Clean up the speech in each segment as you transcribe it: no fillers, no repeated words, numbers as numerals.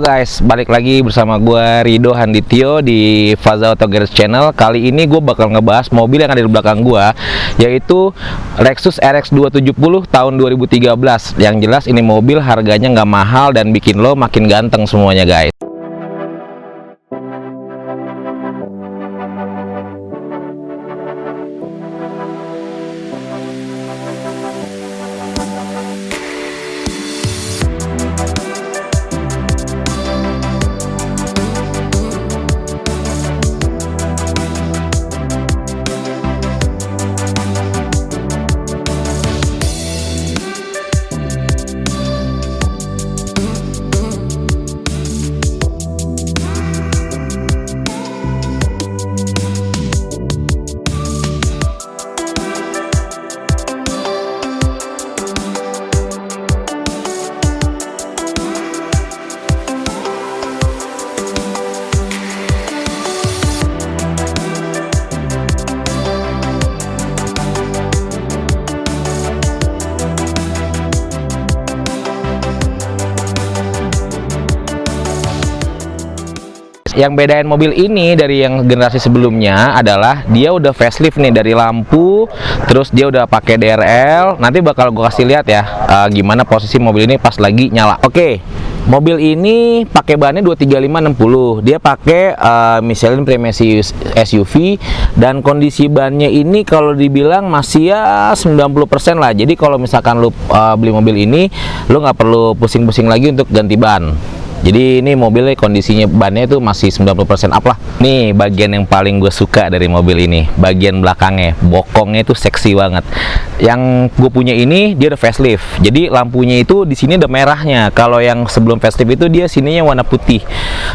guys, balik lagi bersama gue Rido Handityo di Faza Auto Garage Channel. Kali ini gue bakal ngebahas mobil yang ada di belakang gue, yaitu Lexus RX 270 tahun 2013. Yang jelas ini mobil harganya nggak mahal dan bikin lo makin ganteng semuanya guys. Yang bedain mobil ini dari yang generasi sebelumnya adalah dia udah facelift nih, dari lampu, terus dia udah pakai DRL. Nanti bakal gue kasih lihat ya gimana posisi mobil ini pas lagi nyala. Oke, mobil ini pakai bannya 235/60. Dia pakai Michelin Premium SUV dan kondisi bannya ini kalau dibilang masih ya 90% lah. Jadi kalau misalkan lu beli mobil ini, lu nggak perlu pusing-pusing lagi untuk ganti ban. Jadi ini mobilnya kondisinya bannya itu masih 90% up lah. Nih bagian yang paling gue suka dari mobil ini, bagian belakangnya, bokongnya itu seksi banget. Yang gue punya ini dia udah facelift. Jadi lampunya itu di sini ada merahnya. Kalau yang sebelum facelift itu dia sininya warna putih.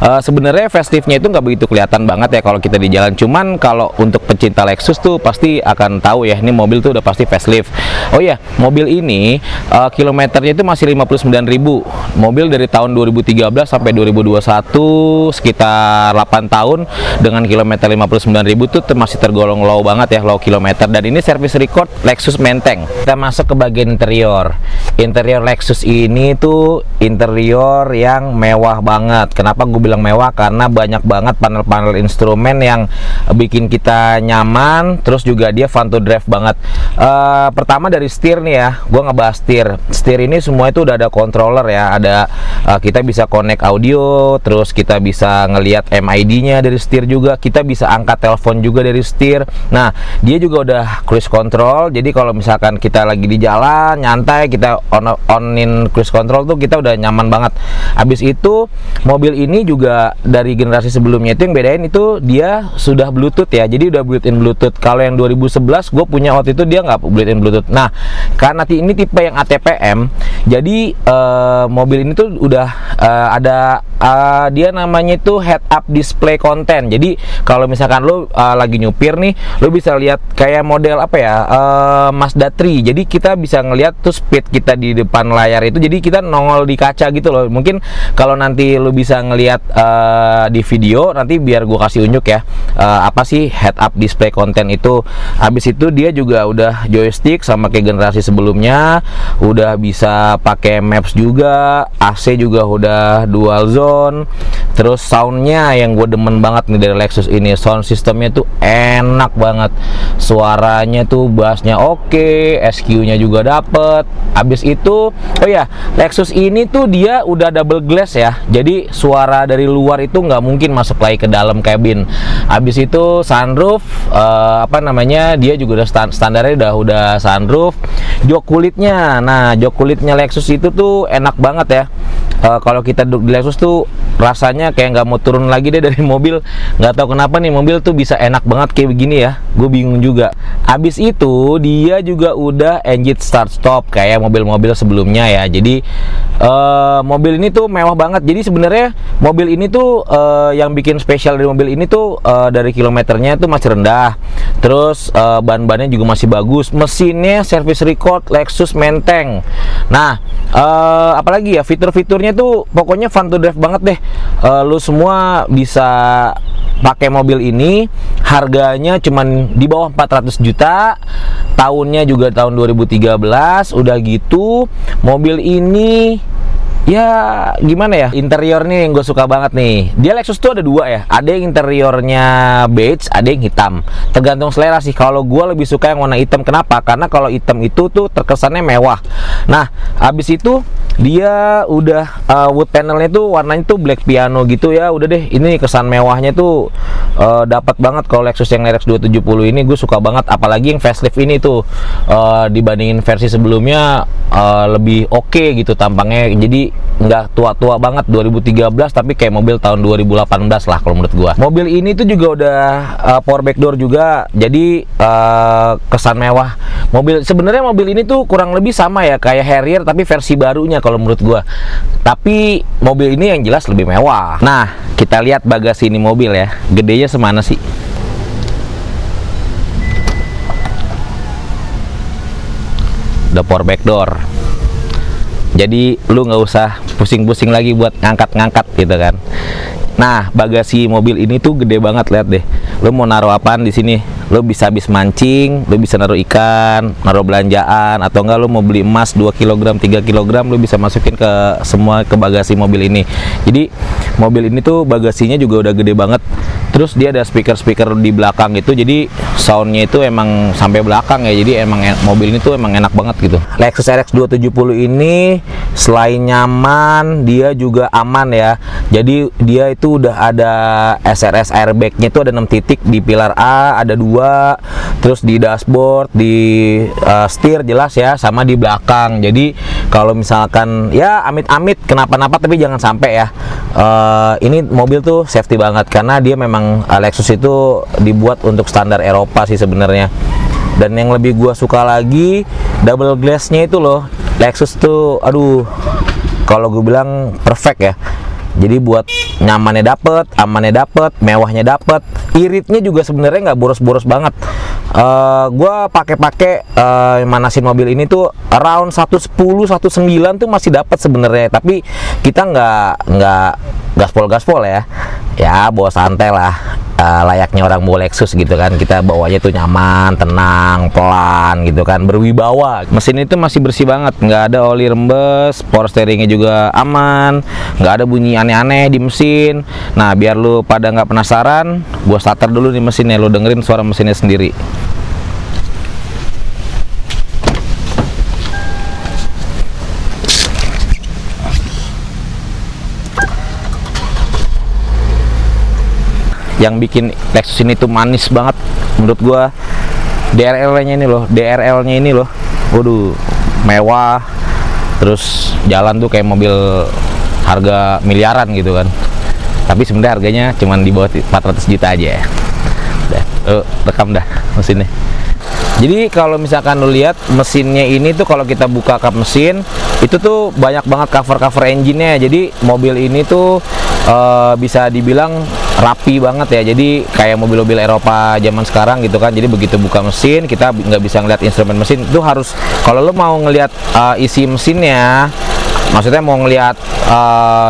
Sebenarnya faceliftnya itu nggak begitu kelihatan banget ya kalau kita di jalan. Cuman kalau untuk pecinta Lexus tuh pasti akan tahu ya, ini mobil tuh udah pasti facelift. Oh ya, mobil ini kilometernya itu masih 59.000. Mobil dari tahun 2013 sampai 2021, sekitar 8 tahun dengan kilometer 59.000 tuh masih tergolong low banget ya, low kilometer. Dan ini service record Lexus Menteng. Kita masuk ke bagian interior. Interior Lexus ini tuh interior yang mewah banget. Kenapa gue bilang mewah? Karena banyak banget panel-panel instrumen yang bikin kita nyaman. Terus juga dia fun to drive banget. Pertama dari setir nih ya, gue ngebahas setir. Setir ini semua itu udah ada controller ya, ada kita bisa connect audio, terus kita bisa ngelihat MID-nya dari setir juga, kita bisa angkat telepon juga dari setir. Nah, dia juga udah cruise control. Jadi kalau misalkan kita lagi di jalan nyantai, kita onin cruise control tuh kita udah nyaman banget. Habis itu mobil ini juga dari generasi sebelumnya itu yang bedain itu dia sudah Bluetooth ya. Jadi udah built-in Bluetooth. Kalau yang 2011 gue punya waktu itu dia nggak built-in Bluetooth. Nah, karena ini tipe yang ATPM, jadi mobil ini tuh udah ada dia namanya itu head up display content. Jadi kalau misalkan lo lagi nyupir nih, lo bisa lihat kayak model apa ya, Mazda 3. Jadi kita bisa ngelihat tuh speed kita di depan layar itu. Jadi kita nongol di kaca gitu loh. Mungkin kalau nanti lo bisa ngelihat di video, nanti biar gue kasih unjuk ya apa sih head up display content itu. Habis itu dia juga udah joystick sama kayak generasi sebelumnya, udah bisa pakai maps juga, AC juga udah dual zone. Terus soundnya yang gue demen banget nih dari Lexus ini, sound sistemnya tuh enak banget, suaranya tuh bassnya oke, SQ-nya juga dapet. Habis itu oh ya, Lexus ini tuh dia udah double glass ya, jadi suara dari luar itu nggak mungkin masuk lagi ke dalam cabin. Habis itu sunroof, apa namanya, dia juga udah standarnya udah sunroof. Jok kulitnya, nah jok kulitnya Lexus itu tuh enak banget ya. Kalau kita duduk di Lexus tuh rasanya kayak nggak mau turun lagi deh dari mobil. Nggak tahu kenapa nih mobil tuh bisa enak banget kayak begini ya, gue bingung juga. Habis itu dia juga udah engine start stop kayak mobil-mobil sebelumnya ya. Jadi mobil ini tuh mewah banget. Jadi sebenarnya mobil ini tuh yang bikin spesial dari mobil ini tuh dari kilometernya tuh masih rendah. Terus ban-bannya juga masih bagus. Mesinnya service record Lexus Menteng. Nah, apalagi ya, fitur-fiturnya tuh pokoknya fun to drive banget deh. Lu semua bisa pakai mobil ini. Harganya cuman di bawah 400 juta. Tahunnya juga tahun 2013. Udah gitu mobil ini ya gimana ya, interior nih yang gue suka banget nih. Dia Lexus tuh ada dua ya, ada yang interiornya beige, ada yang hitam, tergantung selera sih. Kalau gue lebih suka yang warna hitam. Kenapa? Karena kalau hitam itu tuh terkesannya mewah. Nah habis itu dia udah wood panelnya tuh warnanya tuh black piano gitu ya. Udah deh, ini kesan mewahnya tuh dapat banget. Kalau Lexus yang RX 270 ini gue suka banget, apalagi yang facelift ini tuh dibandingin versi sebelumnya lebih oke gitu tampangnya. Jadi nggak tua-tua banget 2013, tapi kayak mobil tahun 2018 lah kalau menurut gua. Mobil ini tuh juga udah power back door juga, jadi kesan mewah. Sebenarnya mobil ini tuh kurang lebih sama ya kayak Harrier tapi versi barunya kalau menurut gua. Tapi mobil ini yang jelas lebih mewah. Nah kita lihat bagasi ini mobil ya, gedenya semana sih? Udah power back door, jadi lu nggak usah pusing-pusing lagi buat ngangkat-ngangkat gitu kan. Nah bagasi mobil ini tuh gede banget, lihat deh. Lu mau naruh apaan di sini? Lu bisa habis mancing, lu bisa naruh ikan, naruh belanjaan, atau enggak lu mau beli emas 2 kg, 3 kg, lu bisa masukin ke semua ke bagasi mobil ini. Jadi mobil ini tuh bagasinya juga udah gede banget. Terus dia ada speaker-speaker di belakang gitu, jadi soundnya itu emang sampai belakang ya. Jadi emang mobil ini tuh emang enak banget gitu. Lexus RX 270 ini selain nyaman, dia juga aman ya. Jadi dia itu udah ada SRS airbagnya itu ada 6 titik di pilar A, ada 2, terus di dashboard, di setir jelas ya, sama di belakang. Jadi kalau misalkan ya amit-amit kenapa-napa, tapi jangan sampai ya. Ini mobil tuh safety banget karena dia memang Lexus itu dibuat untuk standar Eropa sih sebenarnya. Dan yang lebih gua suka lagi double glassnya itu loh. Lexus tuh aduh, kalau gue bilang perfect ya. Jadi buat nyamannya dapet, amannya dapet, mewahnya dapet, iritnya juga sebenarnya nggak boros-boros banget. Gua pakai manasin mobil ini tuh around 110, 109 tuh masih dapat sebenarnya. Tapi kita nggak gaspol ya. Ya bawa santai lah. Layaknya orang bawa Lexus gitu kan, kita bawanya tuh nyaman, tenang, pelan gitu kan, berwibawa. Mesin itu masih bersih banget, nggak ada oli rembes, power steeringnya juga aman, nggak ada bunyi aneh-aneh di mesin. Nah biar lu pada nggak penasaran, gua starter dulu nih mesinnya, lu dengerin suara mesinnya sendiri. Yang bikin Lexus ini tuh manis banget menurut gua DRL-nya ini loh, waduh mewah. Terus jalan tuh kayak mobil harga miliaran gitu kan, tapi sebenarnya harganya cuman di bawah 400 juta aja ya. Udah, rekam dah mesinnya. Jadi kalau misalkan lu lihat mesinnya ini tuh, kalau kita buka kap mesin itu tuh banyak banget cover engine-nya. Jadi mobil ini tuh bisa dibilang rapi banget ya. Jadi kayak mobil-mobil Eropa zaman sekarang gitu kan. Jadi begitu buka mesin, kita nggak bisa ngeliat instrumen mesin. Itu harus, kalau lu mau ngeliat isi mesinnya, maksudnya mau ngeliat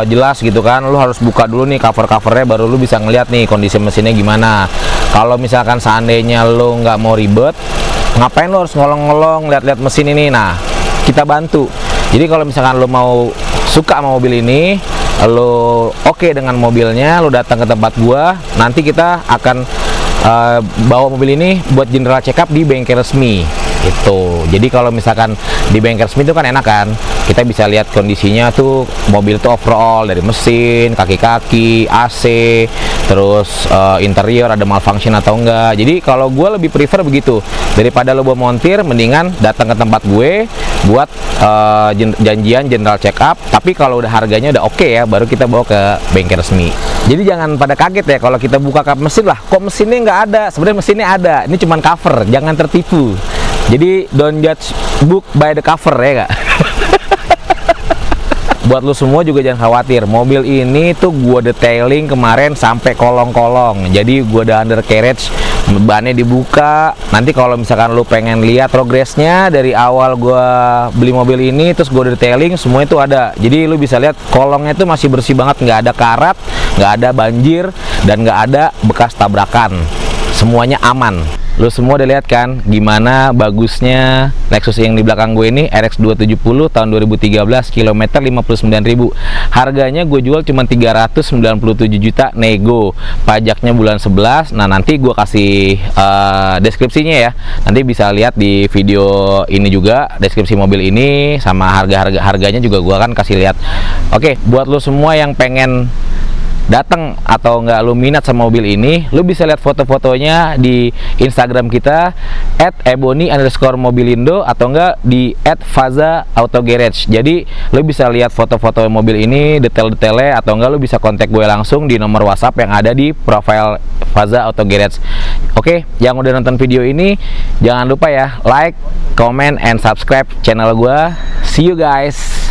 jelas gitu kan, lu harus buka dulu nih covernya, baru lu bisa ngeliat nih kondisi mesinnya gimana. Kalau misalkan seandainya lu nggak mau ribet, ngapain lu harus ngolong-ngolong lihat-lihat mesin ini? Nah kita bantu. Jadi kalau misalkan lu mau suka sama mobil ini, lu oke dengan mobilnya, lu datang ke tempat gua, nanti kita akan bawa mobil ini buat general check up di bengkel resmi itu. Jadi kalau misalkan di bengkel resmi itu kan enak kan, kita bisa lihat kondisinya tuh mobil tuh overall, dari mesin, kaki-kaki, AC, terus interior ada malfunction atau enggak. Jadi kalau gue lebih prefer begitu, daripada lo bawa montir, mendingan datang ke tempat gue buat janjian general check up. Tapi kalau udah harganya udah oke ya, baru kita bawa ke bengkel resmi. Jadi jangan pada kaget ya kalau kita buka kap mesin, lah kok mesinnya nggak ada. Sebenarnya mesinnya ada, ini cuman cover, jangan tertipu. Jadi don't judge book by the cover ya kak. Buat lu semua juga jangan khawatir, mobil ini tuh gua detailing kemarin sampai kolong-kolong. Jadi gua ada undercarriage, bannya dibuka. Nanti kalau misalkan lu pengen lihat progresnya dari awal gua beli mobil ini, terus gua detailing, semua itu ada. Jadi lu bisa lihat kolongnya tuh masih bersih banget, nggak ada karat, nggak ada banjir, dan nggak ada bekas tabrakan. Semuanya aman. Lu semua udah lihat kan gimana bagusnya Lexus yang di belakang gue ini, RX 270 tahun 2013, kilometer 59.000. Harganya gue jual cuma 397 juta nego. Pajaknya bulan 11. Nah, nanti gue kasih deskripsinya ya. Nanti bisa lihat di video ini juga deskripsi mobil ini sama harganya juga gue akan kasih lihat. Oke, buat lu semua yang pengen datang atau nggak lu minat sama mobil ini, lu bisa lihat foto-fotonya di Instagram kita @ebony_mobilindo atau enggak di @faza_autogarage. Jadi lu bisa lihat foto-foto mobil ini, detail-detailnya, atau enggak lu bisa kontak gue langsung di nomor WhatsApp yang ada di profile Faza Auto Garage. Oke, yang udah nonton video ini jangan lupa ya like, comment, and subscribe channel gue. See you guys.